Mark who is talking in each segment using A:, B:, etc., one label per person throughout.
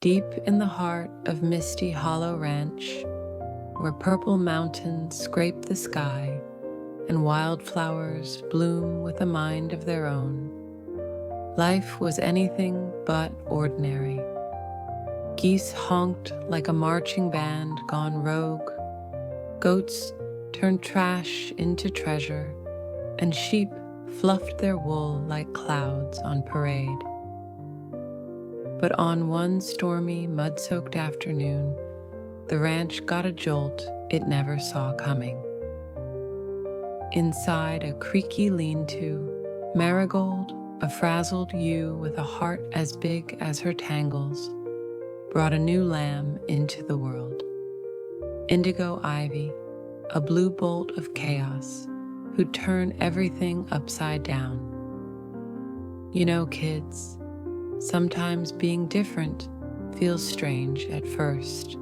A: Deep in the heart of Misty Hollow Ranch, where purple mountains scrape the sky and wildflowers bloom with a mind of their own, life was anything but ordinary. Geese honked like a marching band gone rogue, goats turned trash into treasure, and sheep fluffed their wool like clouds on parade. But on one stormy, mud-soaked afternoon, the ranch got a jolt it never saw coming. Inside a creaky lean-to, Marigold, a frazzled ewe with a heart as big as her tangles, brought a new lamb into the world. Indigo Ivy, a blue bolt of chaos, who'd turn everything upside down. You know, kids, sometimes being different feels strange at first,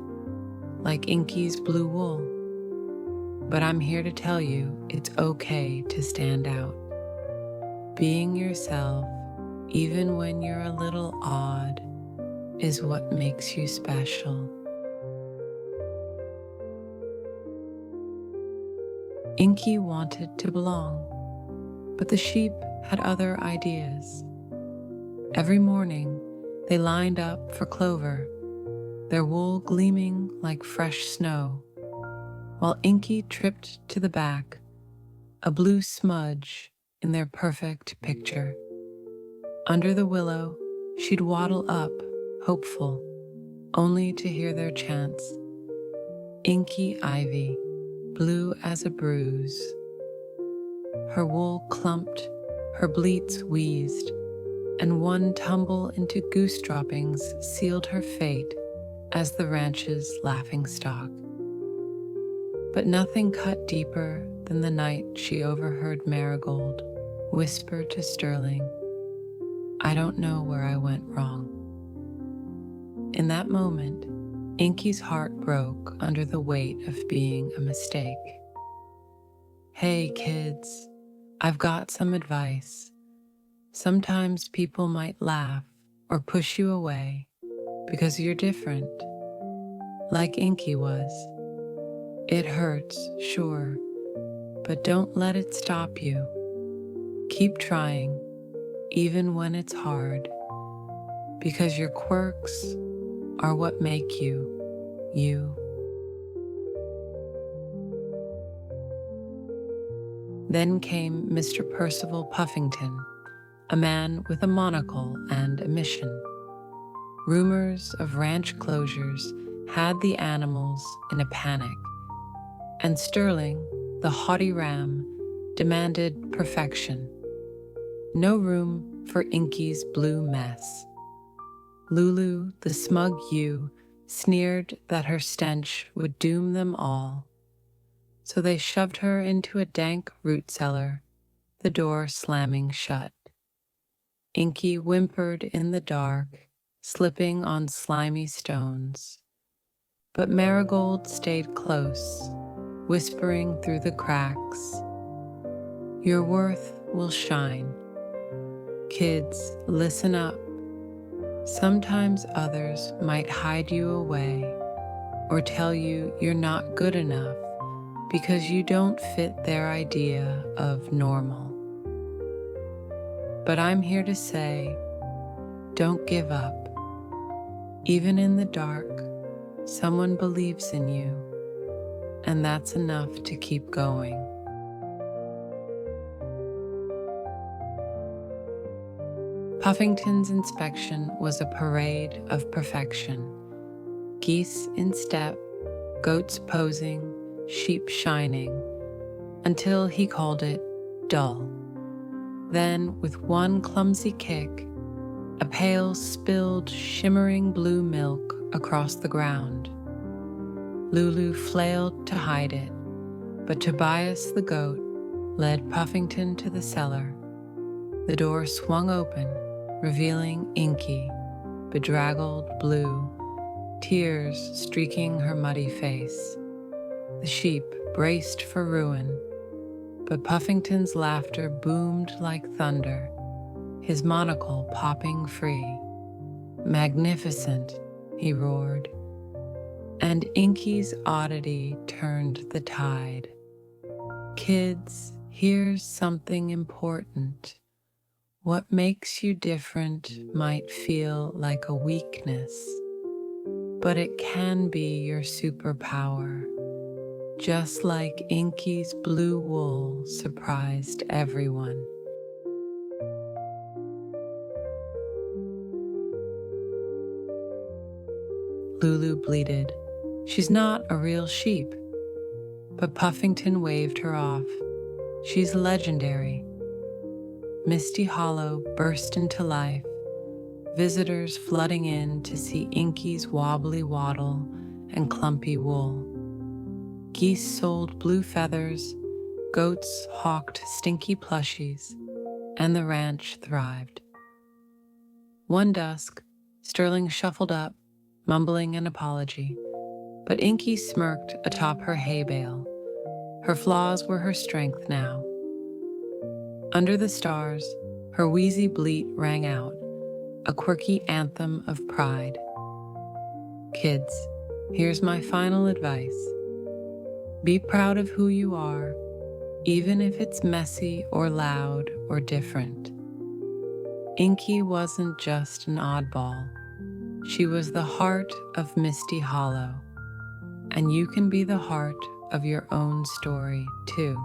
A: like Inky's blue wool. But I'm here to tell you it's okay to stand out. Being yourself, even when you're a little odd, is what makes you special. Inky wanted to belong, but the sheep had other ideas. Every morning, they lined up for clover, their wool gleaming like fresh snow, while Inky tripped to the back, a blue smudge in their perfect picture. Under the willow, she'd waddle up, hopeful, only to hear their chants. Inky Ivy, blue as a bruise. Her wool clumped, her bleats wheezed, and one tumble into goose droppings sealed her fate as the ranch's laughingstock. But nothing cut deeper than the night she overheard Marigold whisper to Sterling, "I don't know where I went wrong." In that moment, Inky's heart broke under the weight of being a mistake. Hey kids, I've got some advice. Sometimes people might laugh or push you away because you're different, like Inky was. It hurts, sure, but don't let it stop you. Keep trying, even when it's hard, because your quirks are what make you, you. Then came Mr. Percival Puffington, a man with a monocle and a mission. Rumors of ranch closures had the animals in a panic, and Sterling, the haughty ram, demanded perfection. No room for Inky's blue mess. Lulu, the smug ewe, sneered that her stench would doom them all, so they shoved her into a dank root cellar, the door slamming shut. Inky whimpered in the dark, slipping on slimy stones. But Marigold stayed close, whispering through the cracks, "Your worth will shine. Kids, listen up. Sometimes others might hide you away or tell you you're not good enough because you don't fit their idea of normal. But I'm here to say, don't give up. Even in the dark, someone believes in you, and that's enough to keep going." Puffington's inspection was a parade of perfection. Geese in step, goats posing, sheep shining, until he called it dull. Then, with one clumsy kick, a pail spilled shimmering blue milk across the ground. Lulu flailed to hide it, but Tobias the goat led Puffington to the cellar. The door swung open, revealing Inky, bedraggled blue, tears streaking her muddy face. The sheep braced for ruin, but Puffington's laughter boomed like thunder, his monocle popping free. Magnificent, he roared. And Inky's oddity turned the tide. Kids, here's something important. What makes you different might feel like a weakness, but it can be your superpower, just like Inky's blue wool surprised everyone. Lulu bleated, "She's not a real sheep." But Puffington waved her off. "She's legendary." Misty Hollow burst into life, visitors flooding in to see Inky's wobbly waddle and clumpy wool. Geese sold blue feathers, goats hawked stinky plushies, and the ranch thrived. One dusk, Sterling shuffled up, mumbling an apology, but Inky smirked atop her hay bale. Her flaws were her strength now. Under the stars, her wheezy bleat rang out, a quirky anthem of pride. Kids, here's my final advice. Be proud of who you are, even if it's messy or loud or different. Inky wasn't just an oddball. She was the heart of Misty Hollow, and you can be the heart of your own story, too.